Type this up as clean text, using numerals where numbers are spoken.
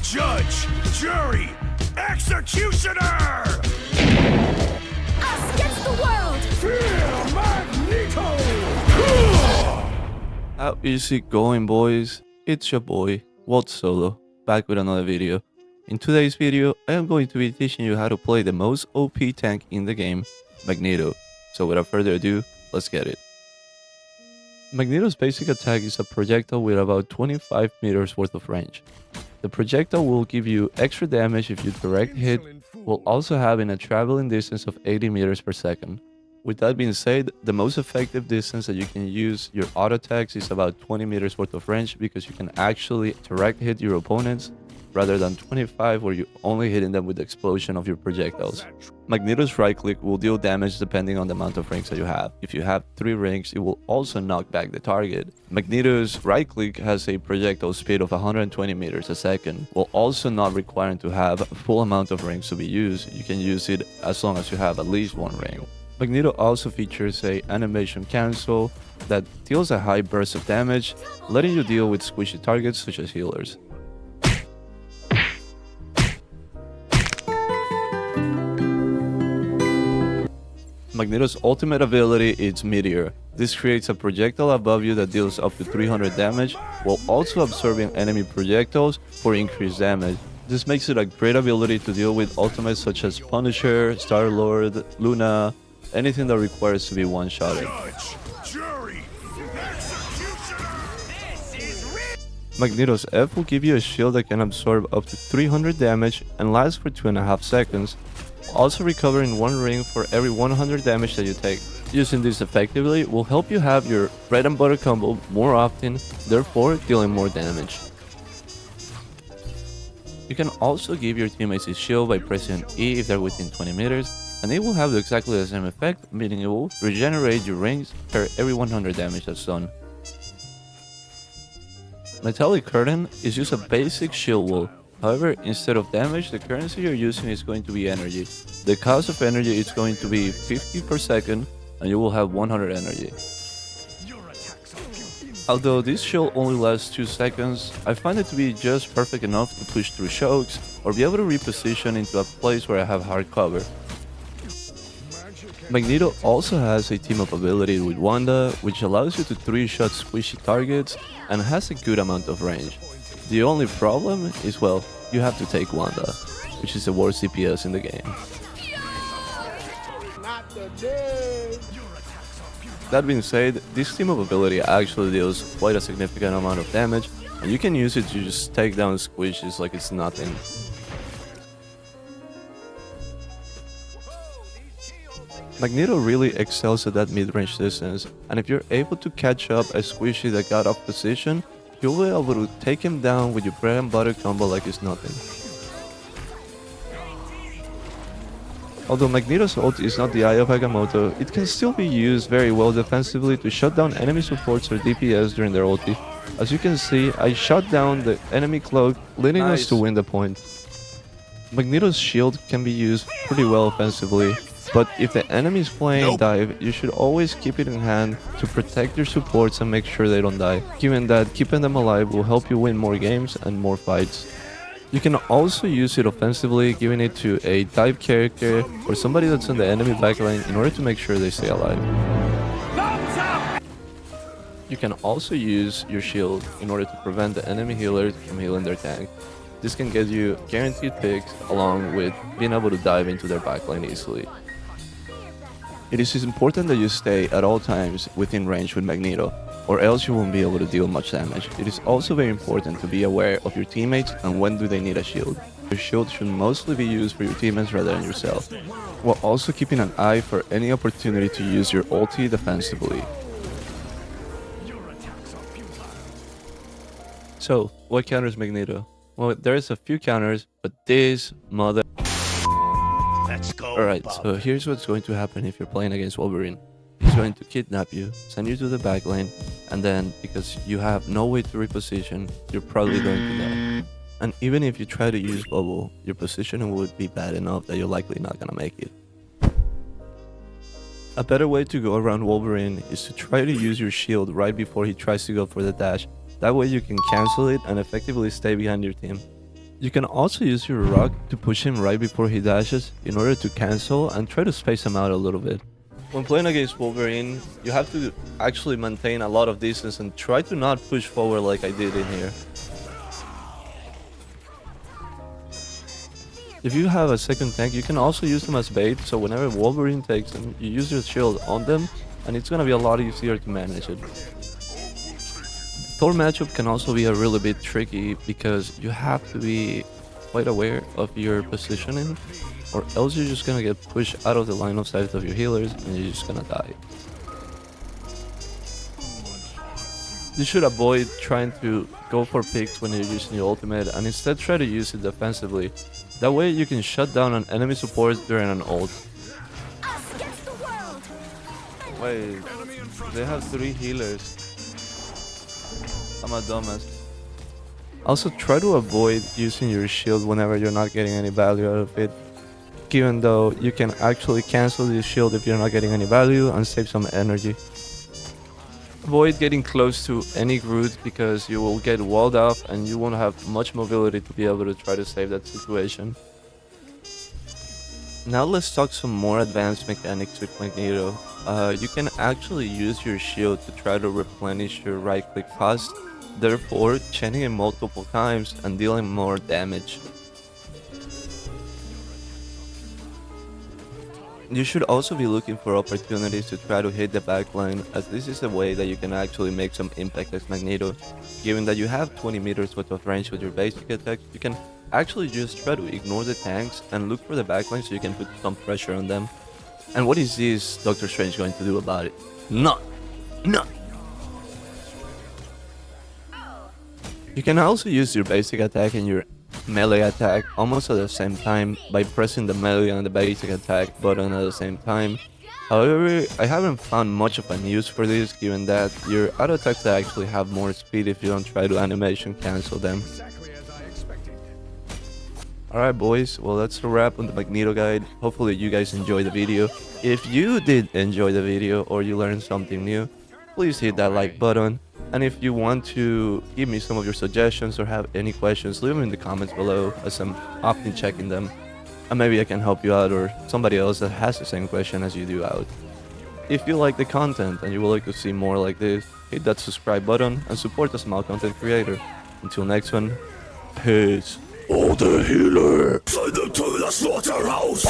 Judge, jury, executioner! Us against the world! Fear Magneto! How is it going, boys? It's your boy, Walt Solo, back with another video. In today's video, I am going to be teaching you how to play the most OP tank in the game, Magneto. So without further ado, let's get it. Magneto's basic attack is a projectile with about 25 meters worth of range. The projectile will give you extra damage if you direct hit, while also having a traveling distance of 80 meters per second. With that being said, the most effective distance that you can use your auto attacks is about 20 meters worth of range, because you can actually direct hit your opponents rather than 25 where you're only hitting them with the explosion of your projectiles. Magneto's right click will deal damage depending on the amount of rings that you have. If you have 3 rings, it will also knock back the target. Magneto's right click has a projectile speed of 120 meters a second, while also not requiring to have a full amount of rings to be used. You can use it as long as you have at least 1 ring. Magneto also features a animation cancel that deals a high burst of damage, letting you deal with squishy targets such as healers. Magneto's ultimate ability is Meteor. This creates a projectile above you that deals up to 300 damage, while also absorbing enemy projectiles for increased damage. This makes it a great ability to deal with ultimates such as Punisher, Star-Lord, Luna, anything that requires to be one-shotted. Magneto's F will give you a shield that can absorb up to 300 damage and lasts for 2.5 seconds, also recovering 1 ring for every 100 damage that you take. Using this effectively will help you have your bread and butter combo more often, therefore dealing more damage. You can also give your teammates a shield by pressing E if they're within 20 meters, and it will have exactly the same effect, meaning it will regenerate your rings per every 100 damage that's done. Metallic Curtain is just a basic shield wall. However, instead of damage, the currency you're using is going to be energy. The cost of energy is going to be 50 per second, and you will have 100 energy. Although this shield only lasts 2 seconds, I find it to be just perfect enough to push through chokes or be able to reposition into a place where I have hard cover. Magneto also has a team-up ability with Wanda, which allows you to 3-shot squishy targets and has a good amount of range. The only problem is, well, you have to take Wanda, which is the worst CPS in the game. That being said, this team-up ability actually deals quite a significant amount of damage, and you can use it to just take down squishes like it's nothing. Magneto really excels at that mid-range distance, and if you're able to catch up a squishy that got off position, you'll be able to take him down with your bread and butter combo like it's nothing. Although Magneto's ult is not the Eye of Agamotto, it can still be used very well defensively to shut down enemy supports or DPS during their ulti. As you can see, I shot down the enemy cloak, leading us to win the point. Magneto's shield can be used pretty well offensively, but if the enemy is playing dive, you should always keep it in hand to protect your supports and make sure they don't die, given that keeping them alive will help you win more games and more fights. You can also use it offensively, giving it to a dive character or somebody that's in the enemy backline in order to make sure they stay alive. You can also use your shield in order to prevent the enemy healers from healing their tank. This can get you guaranteed picks along with being able to dive into their backline easily. It is important that you stay at all times within range with Magneto, or else you won't be able to deal much damage. It is also very important to be aware of your teammates and when do they need a shield. Your shield should mostly be used for your teammates rather than yourself, while also keeping an eye for any opportunity to use your ulti defensively. So, what counters Magneto? Well, there's a few counters, but this mother... Alright, so here's what's going to happen if you're playing against Wolverine. He's going to kidnap you, send you to the back lane, and then, because you have no way to reposition, you're probably going to die. And even if you try to use bubble, your positioning would be bad enough that you're likely not gonna make it. A better way to go around Wolverine is to try to use your shield right before he tries to go for the dash. That way you can cancel it and effectively stay behind your team. You can also use your rock to push him right before he dashes in order to cancel and try to space him out a little bit. When playing against Wolverine, you have to actually maintain a lot of distance and try to not push forward like I did in here. If you have a second tank, you can also use them as bait, so whenever Wolverine takes them, you use your shield on them, and it's gonna be a lot easier to manage it. Thor matchup can also be a really bit tricky because you have to be quite aware of your positioning, or else you're just gonna get pushed out of the line of sight of your healers and you're just gonna die. You should avoid trying to go for picks when you're using your ultimate and instead try to use it defensively. That way you can shut down an enemy support during an ult. Wait, they have 3 healers. I'm a dumbass. Also, try to avoid using your shield whenever you're not getting any value out of it, even though you can actually cancel the shield if you're not getting any value and save some energy. Avoid getting close to any route because you will get walled off and you won't have much mobility to be able to try to save that situation. Now let's talk some more advanced mechanics with Magneto. You can actually use your shield to try to replenish your right click cost, therefore chaining it multiple times and dealing more damage. You should also be looking for opportunities to try to hit the backline, as this is a way that you can actually make some impact as Magneto. Given that you have 20 meters worth of range with your basic attack, you can actually just try to ignore the tanks and look for the backline so you can put some pressure on them. And what is this Doctor Strange going to do about it? None! None! You can also use your basic attack and your melee attack almost at the same time by pressing the melee and the basic attack button at the same time. However, I haven't found much of an use for this, given that your auto attacks actually have more speed if you don't try to animation cancel them. Alright boys, well that's a wrap on the Magneto guide. Hopefully you guys enjoyed the video. If you did enjoy the video or you learned something new, please hit that like button. And if you want to give me some of your suggestions or have any questions, leave them in the comments below, as I'm often checking them. And maybe I can help you out or somebody else that has the same question as you do out. If you like the content and you would like to see more like this, hit that subscribe button and support a small content creator. Until next one, peace. All the healers, send them to the slaughterhouse.